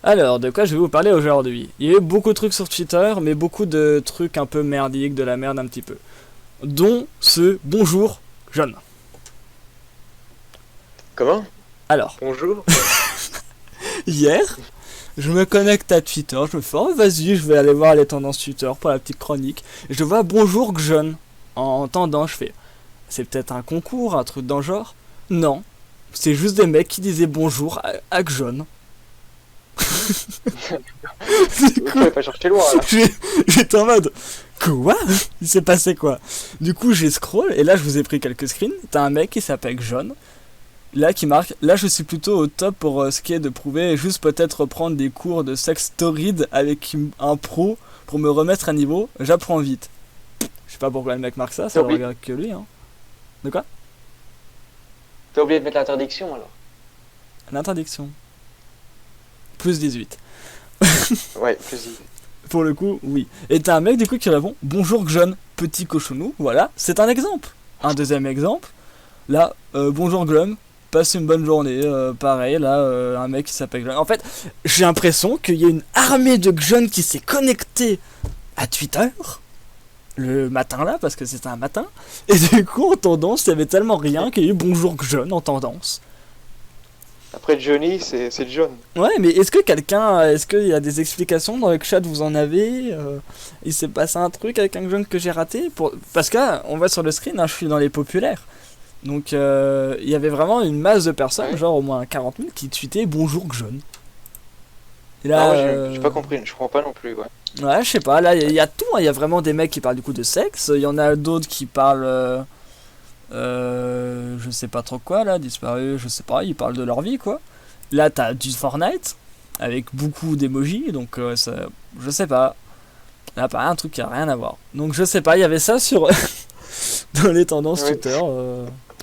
Alors, de quoi je vais vous parler aujourd'hui? Il y a eu beaucoup de trucs sur Twitter, mais beaucoup de trucs un peu merdiques, de la merde un petit peu. Dont ce bonjour John. Comment? Alors, Bonjour. hier, je me connecte à Twitter, je me fais oh vas-y, je vais aller voir les tendances Twitter pour la petite chronique. Et je vois bonjour John en tendance, je fais c'est peut-être un concours, un truc dans le genre? Non, c'est juste des mecs qui disaient bonjour à John. Du Vous coup, pouvez pas chercher loin là. j'étais en mode quoi? Il s'est passé quoi? Du coup j'ai scroll et là je vous ai pris quelques screens. T'as un mec qui s'appelle John. Là qui marque. Là je suis plutôt au top pour ce qui est de prouver. Juste peut-être prendre des cours de sexe torride avec un pro pour me remettre à niveau. J'apprends vite. Je sais pas pourquoi le mec marque ça. Ça T'as ne oublié, regarde que lui. Hein. De quoi? t'as oublié de mettre l'interdiction alors. L'interdiction. Plus 18. Ouais, plus. Pour le coup, oui. Et t'as un mec du coup qui répond bonjour John, petit cochonou. Voilà, c'est un exemple. Un deuxième exemple. Là, bonjour Glum, passe une bonne journée. Pareil, là, un mec qui s'appelle Glum. En fait, j'ai l'impression qu'il y a une armée de John qui s'est connectée à Twitter le matin là, parce que c'était un matin. Et du coup, en tendance, il y avait tellement rien qu'il y a eu bonjour John en tendance. Après Johnny, c'est John. Ouais, mais est-ce qu'il y a des explications dans le chat, vous en avez il s'est passé un truc avec un jeune que j'ai raté parce que là, on voit sur le screen, hein, je suis dans les populaires. Donc il y avait vraiment une masse de personnes, Ouais. genre au moins 40 000, qui tweetaient bonjour John. Et Ah là, ouais, j'ai pas compris, je comprends pas non plus, ouais. ouais, je sais pas, là il y a tout, hein, il y a vraiment des mecs qui parlent du coup de sexe, il y en a d'autres qui parlent, je sais pas trop quoi là, disparu, je sais pas, ils parlent de leur vie quoi. Là t'as du Fortnite, avec beaucoup d'emojis, donc je sais pas. Là pareil, un truc qui a rien à voir. Donc je sais pas, il y avait ça sur dans les tendances Ouais. Twitter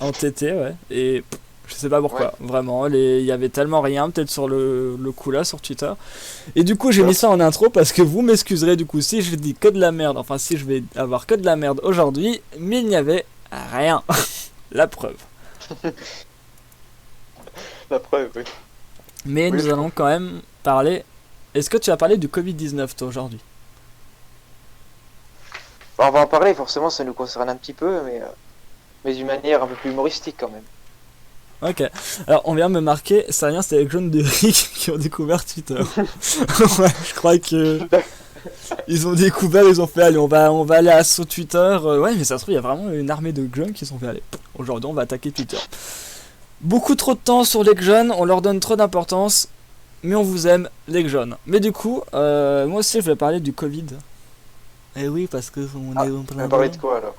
en TT, ouais. Et je sais pas Ouais. pourquoi, vraiment, il y avait tellement rien, peut-être sur le coup là, sur Twitter. Et du coup, j'ai Ouais. mis ça en intro parce que vous m'excuserez du coup si je dis que de la merde, enfin si je vais avoir que de la merde aujourd'hui, mais il n'y avait rien. La preuve. La preuve, oui. Mais Oui, nous je allons quand même parler. Est-ce que tu as parlé du Covid-19 toi aujourd'hui? Bah, on va en parler, forcément, ça nous concerne un petit peu, mais d'une manière un peu plus humoristique quand même. Ok. Alors, on vient de me marquer, ça vient, c'était les jeunes de Rick qui ont découvert Twitter. Ouais, je crois que ils ont découvert, ils ont fait, allez, on va aller sur Twitter. Ouais, mais ça se trouve, il y a vraiment une armée de jeunes qui se sont fait, allez, aujourd'hui, on va attaquer Twitter. Beaucoup trop de temps sur les jeunes, on leur donne trop d'importance, mais on vous aime, les jeunes. Mais du coup, moi aussi, je vais parler du Covid. Eh oui, parce que on Ah, est en on plein va parler dedans. de quoi alors?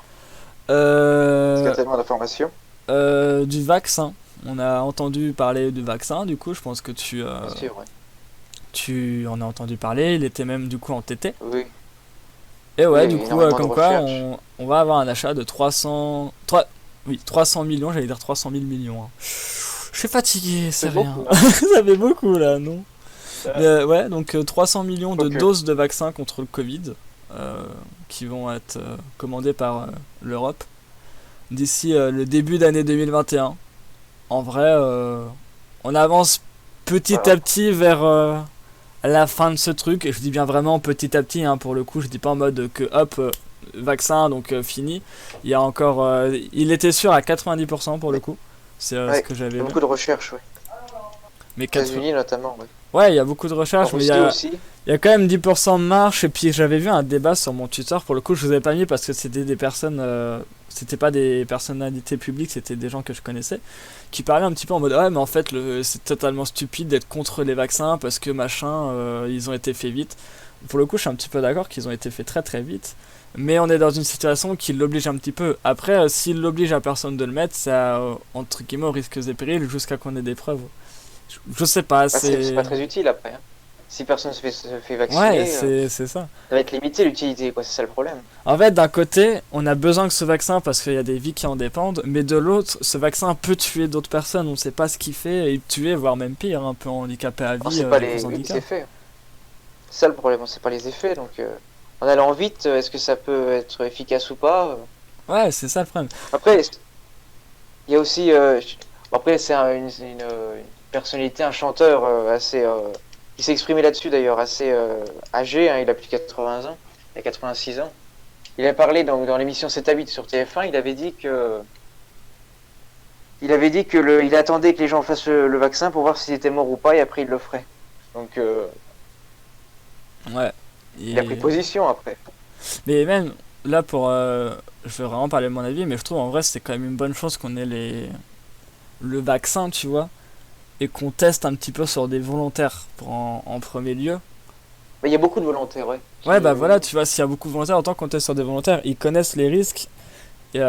Parce qu'il y a Euh, tellement d'informations. du vaccin. On a entendu parler du vaccin, du coup, je pense que Bien sûr, ouais. tu en as entendu parler, il était même du coup en TT. Oui, Et oui, il y ouais, a du eu coup, énormément de comme quoi, recherches. on va avoir un achat de 300 millions, j'allais dire 300 000 millions. Hein. Je suis fatigué, c'est C'est rien. beaucoup, hein. Ça fait beaucoup là, non? Mais, ouais, donc 300 millions de Ok. doses de vaccins contre le Covid euh, qui vont être commandées par l'Europe d'ici le début d'année 2021. En vrai, on avance petit à Voilà. petit vers la fin de ce truc. Et je dis bien vraiment petit à petit, hein, pour le coup. Je dis pas en mode que hop, vaccin, donc fini. Il y a encore. Il était sûr à 90% pour le Mais, coup. C'est ce ouais, que il y j'avais a lu. beaucoup de recherches, ouais. Mais Aux 4. États-Unis notamment, ouais. Ouais, il y a beaucoup de En recherches, mais Russie aussi. il y a quand même 10% de marche. Et puis j'avais vu un débat sur mon Twitter. Pour le coup, je vous avais pas mis parce que c'était des personnes. C'était pas des personnalités publiques, c'était des gens que je connaissais qui parlaient un petit peu en mode ouais, mais en fait, c'est totalement stupide d'être contre les vaccins parce que machin, ils ont été faits vite. Pour le coup, je suis un petit peu d'accord qu'ils ont été faits très très vite. Mais on est dans une situation qui l'oblige un petit peu. Après, s'il l'oblige à personne de le mettre, ça, entre guillemets, au risque et périls jusqu'à qu'on ait des preuves. Je sais pas, Bah, c'est pas c'est. très utile après, hein. Si personne se fait Ouais, vacciner, c'est ça. ça va être limité l'utilité, quoi, c'est ça le problème. En fait, d'un côté, on a besoin de ce vaccin parce qu'il y a des vies qui en dépendent, mais de l'autre, ce vaccin peut tuer d'autres personnes. On ne sait pas ce qu'il fait et tuer, voire même pire, un peu handicapé à Alors vie c'est pas à cause oui, les d'handicap. effets. C'est ça le problème, c'est pas les effets, donc en allant vite, est-ce que ça peut être efficace ou pas? Ouais, c'est ça le problème. Après, il y a aussi, bon, après c'est une personnalité, un chanteur assez Il s'est exprimé là-dessus d'ailleurs, assez âgé, hein, il a plus de 80 ans, il a 86 ans. Il a parlé dans l'émission 7 à 8 sur TF1, il attendait que les gens fassent le vaccin pour voir s'ils étaient morts ou pas et après il le ferait. Donc Ouais. il a pris position après. Mais même là, je vais vraiment parler de mon avis, mais je trouve en vrai c'est quand même une bonne chose qu'on ait le vaccin, tu vois, et qu'on teste un petit peu sur des volontaires en premier lieu. Mais il y a beaucoup de volontaires, ouais. Ouais, bah voilà, tu vois, s'il y a beaucoup de volontaires, autant qu'on teste sur des volontaires, ils connaissent les risques. Et,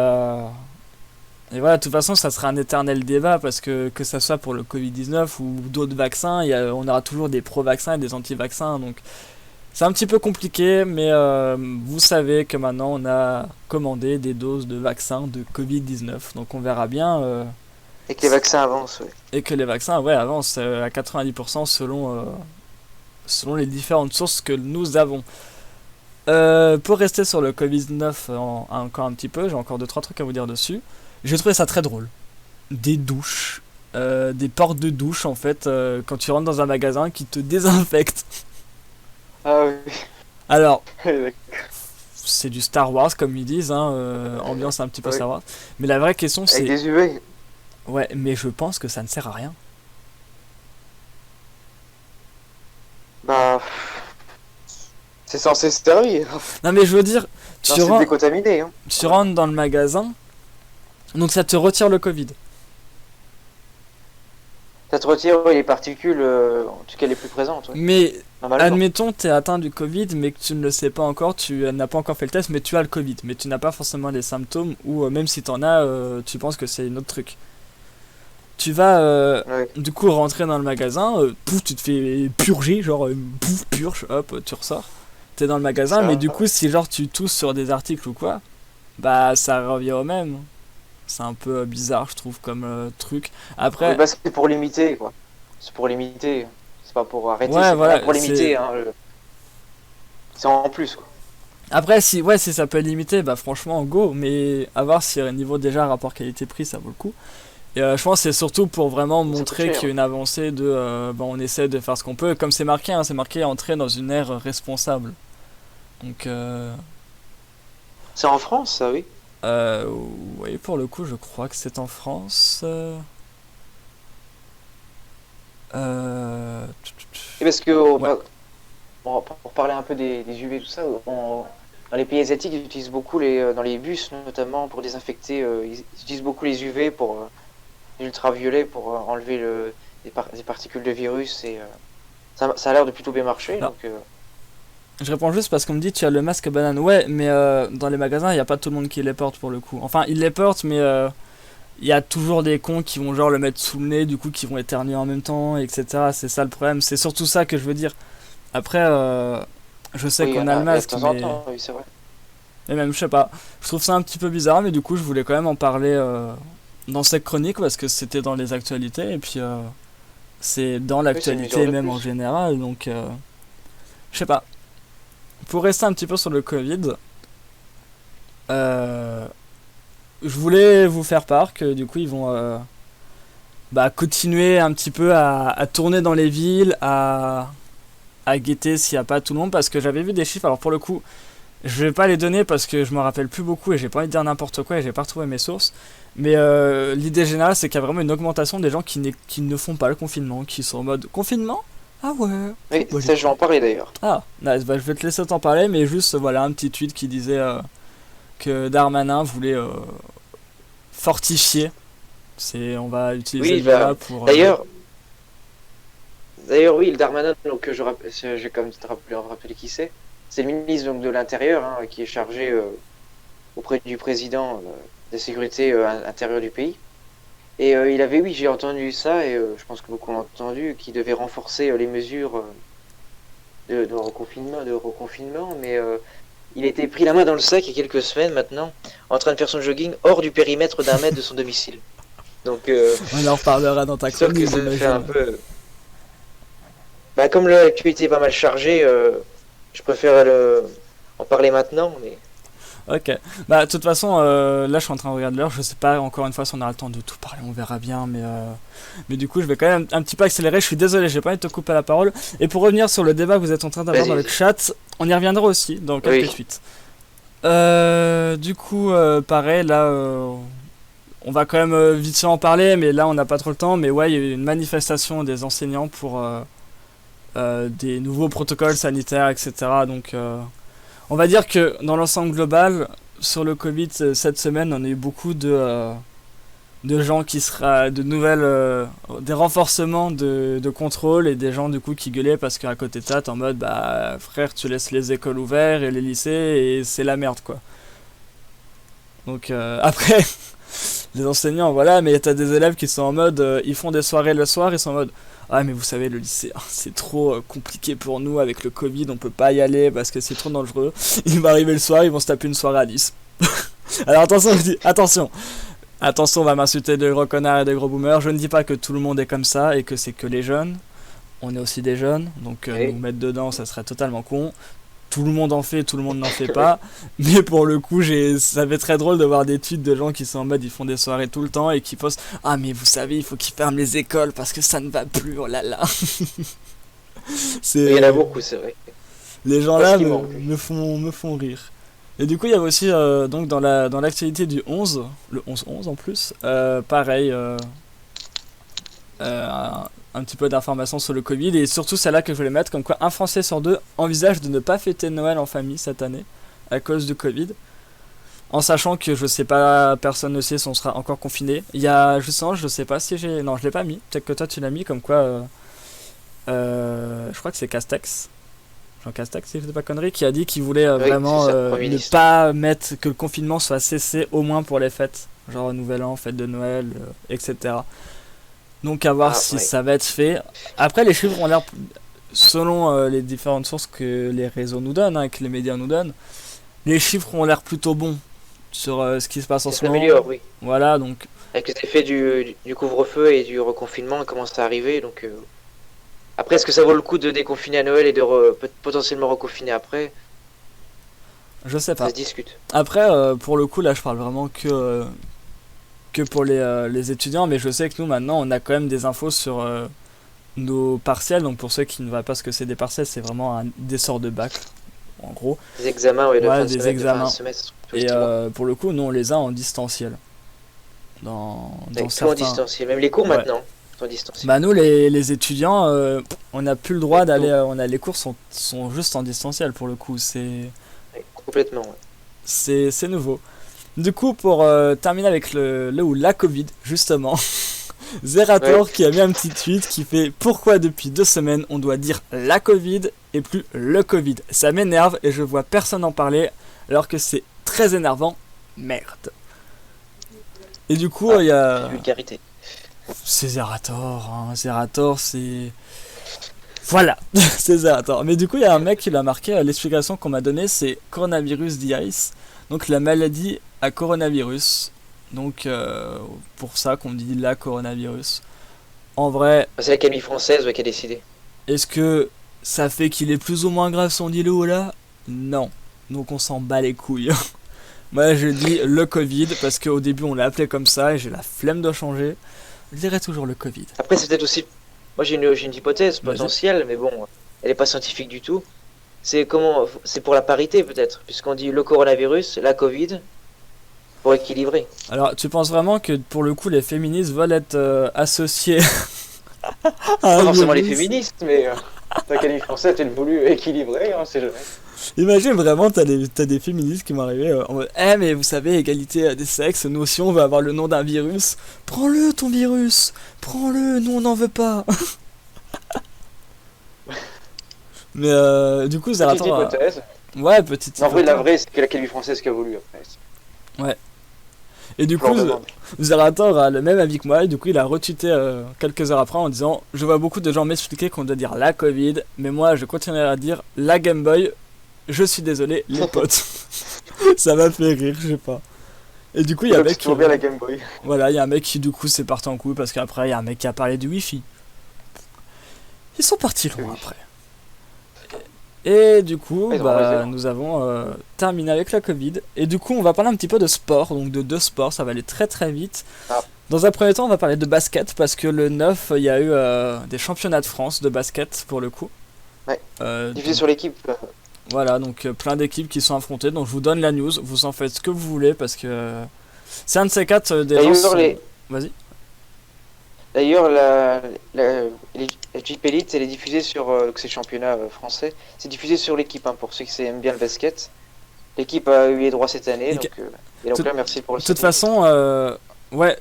et voilà, de toute façon, ça sera un éternel débat parce que ça soit pour le Covid-19 ou d'autres vaccins, on aura toujours des pro-vaccins et des anti-vaccins. Donc c'est un petit peu compliqué, mais vous savez que maintenant on a commandé des doses de vaccins de Covid-19. Donc on verra bien. Et que les vaccins avancent, ouais. Et que les vaccins, ouais, avancent à 90% selon les différentes sources que nous avons. Pour rester sur le Covid-19 encore un petit peu, j'ai encore 2-3 trucs à vous dire dessus. J'ai trouvé ça très drôle. Des douches, des portes de douche en fait, quand tu rentres dans un magasin qui te désinfecte. Ah oui. Alors, c'est du Star Wars comme ils disent, hein, ambiance un petit peu Oui. Star Wars. Mais la vraie question Avec c'est, des UV. ouais, mais je pense que ça ne sert à rien. Bah, c'est censé se servir. Non mais je veux dire, Non, c'est décontaminé, hein. tu rentres dans le magasin, donc ça te retire le Covid. Ça te retire les particules, en tout cas les plus présentes, ouais. Mais Normalement. admettons, tu es atteint du Covid, mais que tu ne le sais pas encore, tu n'as pas encore fait le test, mais tu as le Covid. Mais tu n'as pas forcément les symptômes, ou même si tu en as, tu penses que c'est un autre truc. Tu vas Ouais. du coup rentrer dans le magasin, pouf, tu te fais purger, genre pouf, purge, hop, tu ressors. T'es dans le magasin, Ça, mais du coup, si genre tu tousses sur des articles ou quoi, bah ça revient au même. C'est un peu bizarre, je trouve, comme truc. Après, bah, c'est pour limiter, quoi. C'est pour limiter. C'est pas pour arrêter, ouais, c'est voilà, pour limiter, hein. C'est en plus, quoi. Après, si ça peut être limité, bah franchement, go. Mais à voir si au niveau déjà rapport qualité-prix, ça vaut le coup. Et je pense que c'est surtout pour vraiment Ça coûte montrer cher. qu'il y a une avancée de. Bon, on essaie de faire ce qu'on peut. Comme c'est marqué, hein, c'est marqué entrer dans une ère responsable. Donc, C'est en France, ça, oui. oui, pour le coup, je crois que c'est en France. Euh, Et parce que, ouais. pour parler un peu des UV, tout ça, dans les pays asiatiques, ils utilisent beaucoup dans les bus, notamment pour désinfecter, ils utilisent beaucoup les UV l'ultraviolet pour enlever des particules de virus et ça a l'air de plutôt bien marcher. Non. Donc, Je réponds juste parce qu'on me dit tu as le masque banane. Ouais, mais dans les magasins, il n'y a pas tout le monde qui les porte pour le coup. Enfin, ils les portent, mais il y a toujours des cons qui vont genre le mettre sous le nez, du coup qui vont éternuer en même temps, etc. C'est ça le problème. C'est surtout ça que je veux dire. Après, je sais oui, qu'on a le il y a de masque, temps en mais... temps, oui, c'est vrai. mais même, je sais pas. Je trouve ça un petit peu bizarre, mais du coup, je voulais quand même en parler dans cette chronique parce que c'était dans les actualités et puis c'est dans Oui, c'est une mesure l'actualité de même en plus. général. Donc, je sais pas. Pour rester un petit peu sur le Covid, euh, je voulais vous faire part que du coup, ils vont continuer un petit peu à tourner dans les villes, à guetter s'il n'y a pas tout le monde parce que j'avais vu des chiffres. Alors, pour le coup, je vais pas les donner parce que je me rappelle plus beaucoup et j'ai pas envie de dire n'importe quoi et j'ai pas retrouvé mes sources. Mais l'idée générale, c'est qu'il y a vraiment une augmentation des gens qui ne font pas le confinement, qui sont en mode confinement. Ah ouais. Oui, Bah, ça, je vais en parler d'ailleurs. ah, nice, bah, je vais te laisser t'en parler, mais juste voilà un petit tweet qui disait que Darmanin voulait fortifier. On va utiliser Oui, le mot là pour. d'ailleurs, d'ailleurs, oui, le Darmanin, donc je vais quand même rappeler qui c'est. C'est le ministre donc, de l'Intérieur, hein, qui est chargé auprès du président de la sécurité intérieure du pays. Et il avait, oui, j'ai entendu ça, et je pense que beaucoup l'ont entendu, qu'il devait renforcer les mesures de reconfinement, mais il a été pris la main dans le sac il y a quelques semaines maintenant, en train de faire son jogging hors du périmètre d'1 mètre de son domicile. Donc, On en reparlera dans ta c'est sûr que chronique, ça fait un j'imagine. peu. Bah, comme l'actualité est pas mal chargée, je préfère en parler maintenant, mais Ok. Bah, de toute façon, là, je suis en train de regarder l'heure. Je sais pas, encore une fois, si on aura le temps de tout parler, on verra bien. Mais du coup, je vais quand même un petit peu accélérer. Je suis désolé, j'ai pas envie de te couper la parole. Et pour revenir sur le débat que vous êtes en train d'avoir Vas-y, dans le vas-y. chat, on y reviendra aussi dans quelques Oui. tweets. Du coup, pareil, là, on va quand même vite fait en parler, mais là, on n'a pas trop le temps. Mais ouais, il y a eu une manifestation des enseignants pour des nouveaux protocoles sanitaires, etc. Donc, on va dire que dans l'ensemble global, sur le Covid cette semaine, on a eu beaucoup de gens qui sera de nouvelles des renforcements de contrôle et des gens du coup qui gueulaient parce qu'à côté de ça t'es en mode bah frère tu laisses les écoles ouvertes et les lycées et c'est la merde quoi. Donc après les enseignants voilà mais t'as des élèves qui sont en mode ils font des soirées le soir ils sont en mode ah mais vous savez le lycée c'est trop compliqué pour nous avec le Covid on peut pas y aller parce que c'est trop dangereux. Il va arriver le soir ils vont se taper une soirée à 10. Alors attention je dis attention. Attention, on va m'insulter de gros connards et de gros boomers. Je ne dis pas que tout le monde est comme ça et que c'est que les jeunes. On est aussi des jeunes, donc Oui. nous mettre dedans, ça serait totalement con. Tout le monde en fait, tout le monde n'en fait pas. Mais pour le coup, ça fait très drôle de voir des tweets de gens qui sont en mode ils font des soirées tout le temps et qui postent ah mais vous savez il faut qu'ils ferment les écoles parce que ça ne va plus. Oh là là. Il y en C'est a beaucoup, c'est vrai. les gens Parce là qu'il manque. me font rire. Et du coup, il y avait aussi, donc dans l'actualité du 11, le 11-11 en plus, pareil, un petit peu d'informations sur le Covid, et surtout celle-là que je voulais mettre, comme quoi un Français sur deux envisage de ne pas fêter Noël en famille cette année, à cause du Covid, en sachant que je sais pas, personne ne sait si on sera encore confiné. Il y a, justement, je sais pas si j'ai... Non, je l'ai pas mis, peut-être que toi tu l'as mis, comme quoi, je crois que c'est Castex. Jean Castex, si je dis pas connerie, qui a dit qu'il voulait Oui, vraiment c'est ça, Premier ne ministre. pas mettre que le confinement soit cessé au moins pour les fêtes, genre Nouvel An, fête de Noël, etc. Donc à voir Ah, si oui. ça va être fait. Après, les chiffres ont l'air, selon les différentes sources que les réseaux nous donnent, que les médias nous donnent, les chiffres ont l'air plutôt bons sur ce qui se passe en Ça ce moment. s'améliore, oui. Voilà, donc Avec les effets du couvre-feu et du reconfinement, ils commencent à arriver. Donc, après, est-ce que ça vaut le coup de déconfiner à Noël et de potentiellement reconfiner après? je sais Ça pas. se discute. Après, pour le coup, là, je parle vraiment que pour les étudiants, mais je sais que nous, maintenant, on a quand même des infos sur nos partiels. Donc, pour ceux qui ne voient pas ce que c'est des partiels, c'est vraiment des sorts de bac, en gros. Des examens, oui, de Ouais, fin de des semaine, de fin de examens. semestre. Tous les Et 6 mois. pour le coup, nous, on les a en distanciel. Dans Avec tout en certains. distanciel. Même les cours Ouais. maintenant sont en distanciel. Bah, nous, les étudiants, on n'a plus le droit Avec d'aller. tout. Les cours sont juste en distanciel pour le coup. Complètement, ouais. C'est nouveau. Du coup, pour terminer avec le ou la Covid, justement, Zerator Ouais. qui a mis un petit tweet qui fait pourquoi depuis 2 semaines on doit dire la Covid et plus le Covid. Ça m'énerve et je vois personne en parler alors que c'est très énervant. Merde. Et du coup, il y a. Vulgarité. C'est Zerator, hein. Zerator, c'est. Voilà, c'est Zerator. Mais du coup, il y a un mec qui l'a marqué, l'explication qu'on m'a donnée, c'est coronavirus disease. Donc la maladie à coronavirus. Donc pour ça qu'on dit la coronavirus. En vrai, C'est l'Académie française ouais, qui a décidé. est-ce que ça fait qu'il est plus ou moins grave son dit-le ou là? Non. Donc on s'en bat les couilles. Moi je dis le Covid parce qu'au début on l'a appelé comme ça et j'ai la flemme de changer. Je dirais toujours le Covid. Après, c'est peut-être aussi. Moi, j'ai une hypothèse Vas-y. potentielle, mais bon, elle n'est pas scientifique du tout. C'est pour la parité, peut-être, puisqu'on dit le coronavirus, la Covid, pour équilibrer. Alors tu penses vraiment que pour le coup les féministes veulent être associés à Pas un forcément les virus? féministes, mais l'Académie française a voulu équilibrer, hein, c'est jamais. Imagine vraiment, t'as des féministes qui vont arriver en mode eh mais vous savez, égalité des sexes, nous aussi on veut avoir le nom d'un virus. Prends-le ton virus. Prends-le, nous on n'en veut pas. Mais du coup, Petite Zerator. hypothèse. Ouais, petite Mais en vrai, la hypothèse. vraie, c'est que l'Académie française qui a voulu après. Et du Je leur coup, demande. Zerator a le même avis que moi, et du coup, il a retweeté quelques heures après en disant je vois beaucoup de gens m'expliquer qu'on doit dire la Covid, mais moi je continuerai à dire la Game Boy. Je suis désolé, les potes. Ça m'a fait rire, je sais pas. Et du coup, il y a un mec C'est qui. toujours bien la Game Boy. Voilà, il y a un mec qui du coup s'est parti en couille parce qu'après il y a un mec qui a parlé du Wi-Fi. Ils sont partis loin Oui. après. Et du coup, Ils ont raison. nous avons terminé avec la Covid. Et du coup, on va parler un petit peu de sport, donc de deux sports, ça va aller très très vite. Ah, Dans un premier temps, on va parler de basket, parce que le 9, il y a eu des championnats de France de basket, pour le coup. ouais. Diffusé Donc sur l'équipe. voilà, donc plein d'équipes qui sont affrontées. Donc je vous donne la news, vous en faites ce que vous voulez, parce que c'est un de ces quatre, des gens D'ailleurs, sont... Vas-y. d'ailleurs, la Jeep Elite, elle est diffusée sur ces championnats français. C'est diffusé sur l'équipe, hein, pour ceux qui aiment bien le basket. L'équipe a eu les droits cette année, Nickel. donc Tout- là, merci pour le De toute streaming. façon, ouais,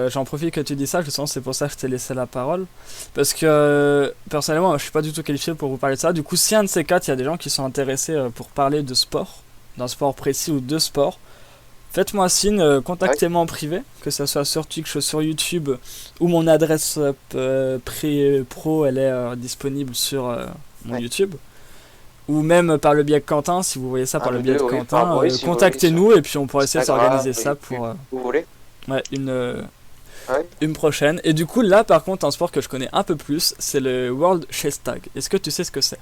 j'en profite que tu dis ça, justement, c'est pour ça que je t'ai laissé la parole. Parce que, personnellement, je suis pas du tout qualifié pour vous parler de ça. Du coup, si un de ces quatre, il y a des gens qui sont intéressés pour parler de sport, d'un sport précis ou de sport, faites-moi signe, Ouais, contactez-moi en privé, que ce soit sur Twitch, sur YouTube, ou mon adresse pro, elle est disponible sur mon ouais. YouTube. Ou même par le biais de Quentin, si vous voyez ça Un par le ou biais deux, de oui. Enfin, Quentin, oui, si vous voulez, sur contactez-nous et puis on pourra essayer de Instagram, s'organiser ça YouTube, pour vous voulez. ouais, Ouais. une prochaine. Et du coup, là par contre, un sport que je connais un peu plus, c'est le World Chess Tag. Est-ce que tu sais ce que c'est?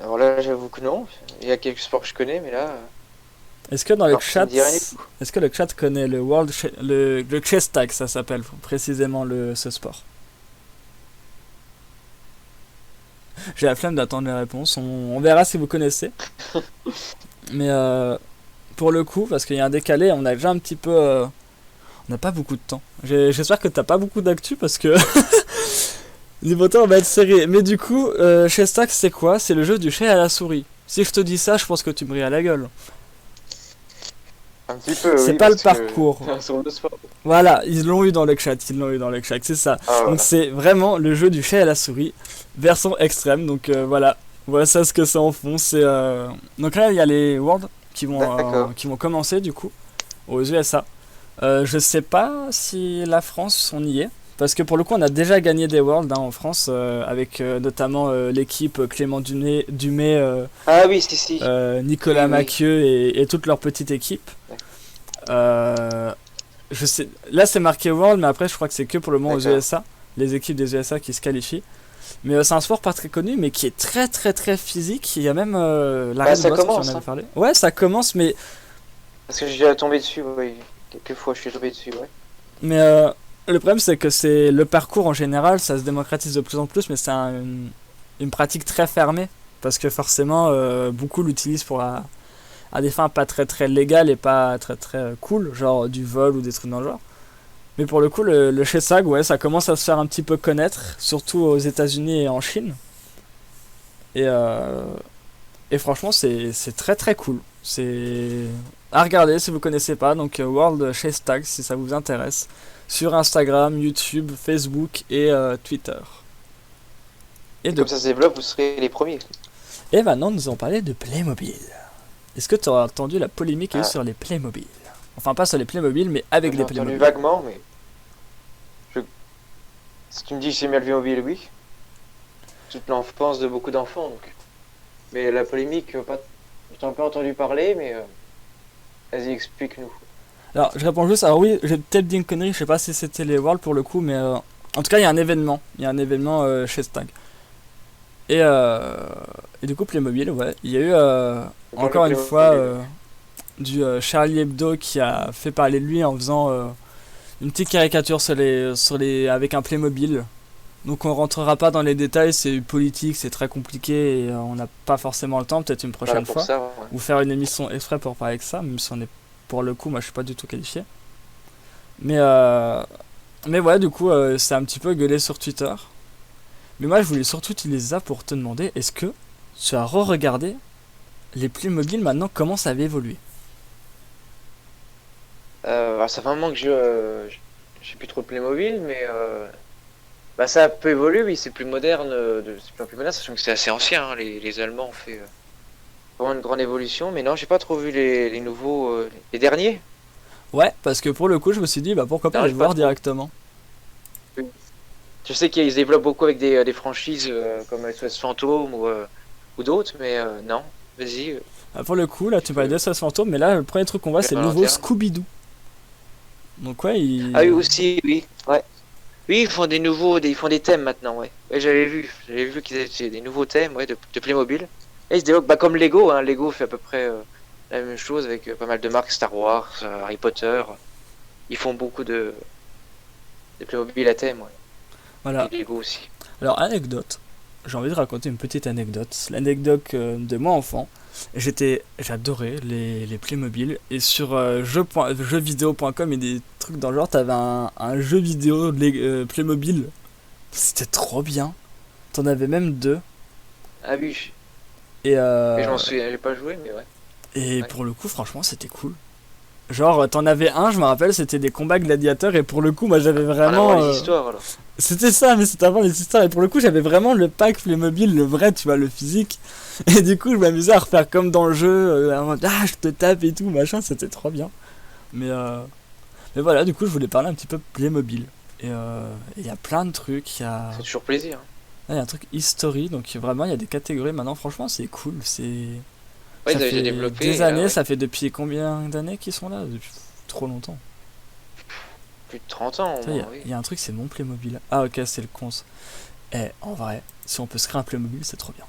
Alors là, j'avoue que non. Il y a quelques sports que je connais, mais là, Est-ce que dans le non, ça chat, me dit rien du tout. est-ce que le chat connaît le le Chess Tag, ça s'appelle précisément ce sport? J'ai la flemme d'attendre les réponses, on verra si vous connaissez. Mais pour le coup, parce qu'il y a un décalé, on a déjà un petit peu... on n'a pas beaucoup de temps. J'espère que t'as pas beaucoup d'actu parce que niveau temps on va être serré. Mais du coup, Chess Tag c'est quoi? C'est le jeu du chat à la souris. Si je te dis ça, je pense que tu me ris à la gueule. Un petit peu, C'est oui, pas le parce parcours. que sur le sport. Voilà, ils l'ont eu dans le chat, ils l'ont eu dans le chat, c'est ça. Ah, Donc voilà. c'est vraiment le jeu du chat à la souris, version extrême. Donc voilà, voilà ça ce que c'est en fond. Donc là il y a les Worlds D'accord. qui vont commencer du coup aux USA. Je sais pas si la France on y est. Parce que pour le coup, on a déjà gagné des Worlds en France, avec notamment l'équipe Clément Dumais, Ah oui, si, si. Nicolas Oui, oui. Maquieu et toute leur petite équipe. Euh, je sais, là c'est marqué World, mais après je crois que c'est que pour le moment aux D'accord. USA, les équipes des USA qui se qualifient. Mais c'est un sport pas très connu, mais qui est très très très physique. Il y a même Bah, l'arrêt de ça boss qui en commence, avait hein. parlé. Ouais, ça commence, Parce que j'ai déjà tombé dessus, oui. Quelques fois, je suis tombé dessus, ouais. mais le problème c'est que c'est le parcours en général, ça se démocratise de plus en plus, mais c'est une pratique très fermée parce que forcément beaucoup l'utilisent à des fins pas très très légales et pas très très cool, genre du vol ou des trucs dans le genre. Mais pour le coup, le Chessag, ouais, ça commence à se faire un petit peu connaître, surtout aux États-Unis et en Chine. Et, euh, et franchement, c'est très très cool. C'est à regarder si vous connaissez pas. Donc World Chessag, si ça vous intéresse, sur Instagram, YouTube, Facebook et Twitter. Et, Et comme ça se développe, vous serez les premiers. et maintenant, nous allons parler de Playmobil. Est-ce que tu as entendu la polémique qu'il y a eu Ah, sur les Playmobil? Enfin, pas sur les Playmobil, mais avec j'ai les entendu Playmobil. vaguement, mais je... si tu me dis que c'est bien le mobile, oui. Toute l'enfance de beaucoup d'enfants, donc. Mais la polémique, pas... J'en ai pas entendu parler, mais vas-y, explique-nous. Alors, je réponds juste. Alors, oui, j'ai peut-être dit une connerie, je sais pas si c'était les Worlds pour le coup, mais en tout cas, il y a un événement. Il y a un événement chez Stag. Et, euh, et du coup, Playmobil, ouais. Il y a eu C'est pas le encore une fois Playmobil. du Charlie Hebdo qui a fait parler de lui en faisant une petite caricature avec un Playmobil. Donc, on rentrera pas dans les détails, c'est politique, c'est très compliqué et on n'a pas forcément le temps, peut-être une Voilà prochaine pour fois. ça, ouais. Ou faire une émission exprès pour parler de ça, même si on est pour le coup, moi je suis pas du tout qualifié. Mais, euh, mais ouais, du coup, c'est un petit peu gueulé sur Twitter. Mais moi je voulais surtout utiliser ça pour te demander est-ce que tu as re-regardé les Playmobil maintenant comment ça avait évolué? Bah, ça fait un moment que j'ai plus trop de Playmobil, mais bah, ça a peu évolué, oui, c'est plus moderne, c'est plus moderne, sachant que c'est assez ancien, hein, les Allemands ont fait vraiment une grande évolution, mais non, j'ai pas trop vu les nouveaux, les derniers. Ouais, parce que pour le coup, je me suis dit bah pourquoi pas Non, les j'ai pas voir trop. directement. Je sais qu'ils se développent beaucoup avec des franchises comme SOS Fantôme ou d'autres, mais non, vas-y, Pour le coup, là tu tu parlais peux d'SOS Fantôme, mais là le premier truc qu'on voit c'est le nouveau ralentir. Scooby-Doo. Donc ouais, Ah oui, aussi, oui, ouais. Oui, ils font des thèmes maintenant, ouais. Ouais, j'avais vu qu'ils avaient des nouveaux thèmes, ouais, de Playmobil. Et ils se développent, bah, comme Lego, hein. Lego fait à peu près la même chose avec pas mal de marques Star Wars, Harry Potter. Ils font beaucoup de Playmobil à thème, ouais. Et Voilà. Lego aussi. Alors, anecdote. J'ai envie de raconter une petite anecdote. C'est l'anecdote de moi enfant. J'adorais les Playmobil. Et sur jeuxvideo.com et des trucs dans le genre, t'avais un jeu vidéo Playmobil. C'était trop bien. T'en avais même deux. Ah oui, Et, mais je m'en souviens, j'ai pas joué, mais ouais. et Ouais. pour le coup, franchement, c'était cool. Genre, t'en avais un, je me rappelle, c'était des combats gladiateurs. Et pour le coup, moi j'avais En avant vraiment. les histoires, alors. C'était ça, mais c'était avant les histoires. Et pour le coup, j'avais vraiment le pack Playmobil, le vrai, tu vois, le physique. Et du coup, je m'amusais à refaire comme dans le jeu, en mode, ah, je te tape et tout, machin, c'était trop bien. Mais, euh, mais voilà, du coup, je voulais parler un petit peu Playmobil. Et il y a plein de trucs. C'est toujours plaisir. Il y a un truc history, donc vraiment, il y a des catégories maintenant. Franchement, c'est cool. Ouais, Ça ils avaient déjà fait développé, des années, ouais. ça fait depuis combien d'années qu'ils sont là? Depuis trop longtemps. Plus de 30 ans au Tu vois, moins, oui. il y a un truc, c'est mon Playmobil. Ah, ok, c'est le cons. Eh, en vrai, si on peut se créer un Playmobil, c'est trop bien.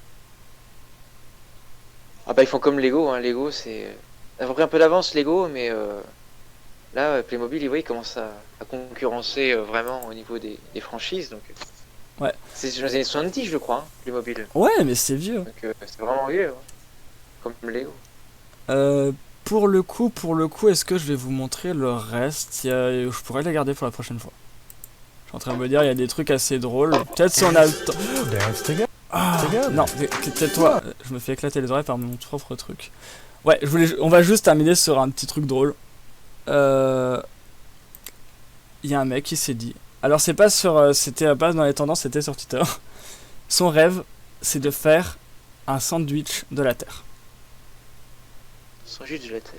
Ah bah ils font comme Lego, hein. Lego c'est... Ça a pris un peu d'avance Lego, mais là Playmobil, oui, il commence à concurrencer vraiment au niveau des franchises. Donc, Ouais. c'est dans les années 70 je crois, hein, Playmobil. Ouais, mais c'est vieux. Donc c'est vraiment vieux, hein, comme Lego. Euh, pour le coup, est-ce que je vais vous montrer le reste? Je pourrais les garder pour la prochaine fois. Je suis en train de me dire, il y a des trucs assez drôles. Peut-être si on a le temps. Ah, non, tais-toi. Je me fais éclater les oreilles par mon propre truc. Ouais, on va juste terminer sur un petit truc drôle. Il y a un mec qui s'est dit. Alors, c'est pas sur. C'était pas dans les tendances, c'était sur Twitter. Son rêve, c'est de faire un sandwich de la Terre. Sans juste de la tête.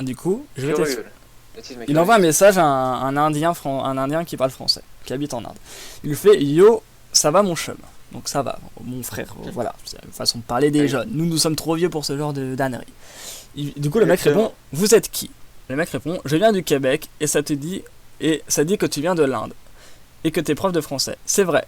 Du coup, je vais t'expliquer. Curieux. Baptiste Il envoie un Macarius. message à un indien qui parle français, qui habite en Inde. Il lui fait Yo, ça va mon chum. Donc ça va, mon frère, voilà, c'est une façon de parler des Oui. jeunes. Nous sommes trop vieux pour ce genre de d'ânerie. Du coup, le mec Exactement. répond Vous êtes qui? Le mec répond Je viens du Québec et ça dit que tu viens de l'Inde et que t'es prof de français. C'est vrai.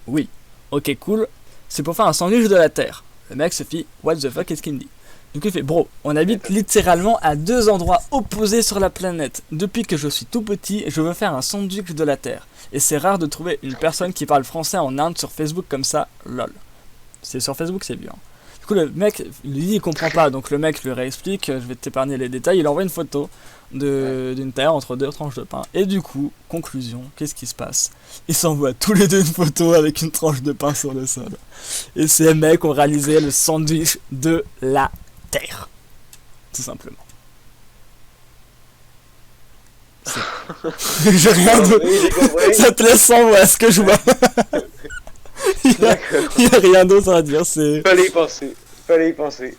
Oui. Ok, cool. C'est pour faire un sandwich de la terre. Le mec se fit What the fuck est-ce qu'il me dit? Du coup, il fait Bro, on habite littéralement à deux endroits opposés sur la planète. Depuis que je suis tout petit, je veux faire un sandwich de la terre. Et c'est rare de trouver une personne qui parle français en Inde sur Facebook comme ça. Lol. C'est sur Facebook, c'est bien. Du coup, le mec, lui, il comprend pas. Donc, le mec lui réexplique. Je vais t'épargner les détails. Il envoie une photo d'une terre entre deux tranches de pain. Et du coup, conclusion, qu'est-ce qui se passe? Ils s'envoient tous les deux une photo avec une tranche de pain sur le sol. Et ces mecs ont réalisé le sandwich de la terre. Tout simplement. J'ai rien de. Oui, j'ai compris. Ça te laisse sans voix ce que je vois. D'accord. Il y a rien d'autre à dire. Fallait y penser. Fallait y penser.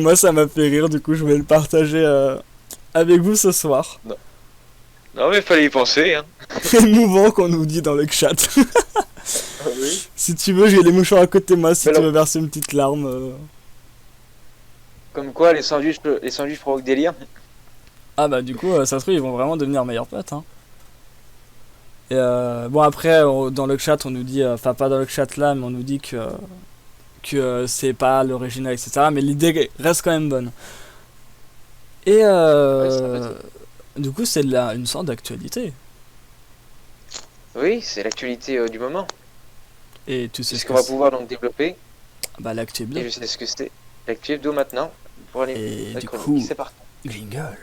Moi, ça m'a fait rire. Du coup, je voulais le partager avec vous ce soir. Non mais fallait y penser, hein. Émouvant qu'on nous dit dans le chat. Ah oui. Si tu veux, j'ai les mouchoirs à côté de moi. Si Mais tu non. veux verser une petite larme. Comme quoi les sandwichs provoquent des liens. Ah bah du coup, ça se trouve, ils vont vraiment devenir meilleurs potes. Hein. Et bon après, dans le chat, on nous dit, enfin pas dans le chat là, mais on nous dit que c'est pas l'original, etc. Mais l'idée reste quand même bonne. Et Ouais, c'est sympathique. du coup, c'est une sorte d'actualité. Oui, c'est l'actualité du moment. Et tu sais C'est ce ce que qu'on va c'est. pouvoir donc développer. Bah l'actu Et hebdo. je sais ce que c'est. L'actu hebdo maintenant. Pour aller. Et du D'accord, coup, c'est parti. jingle.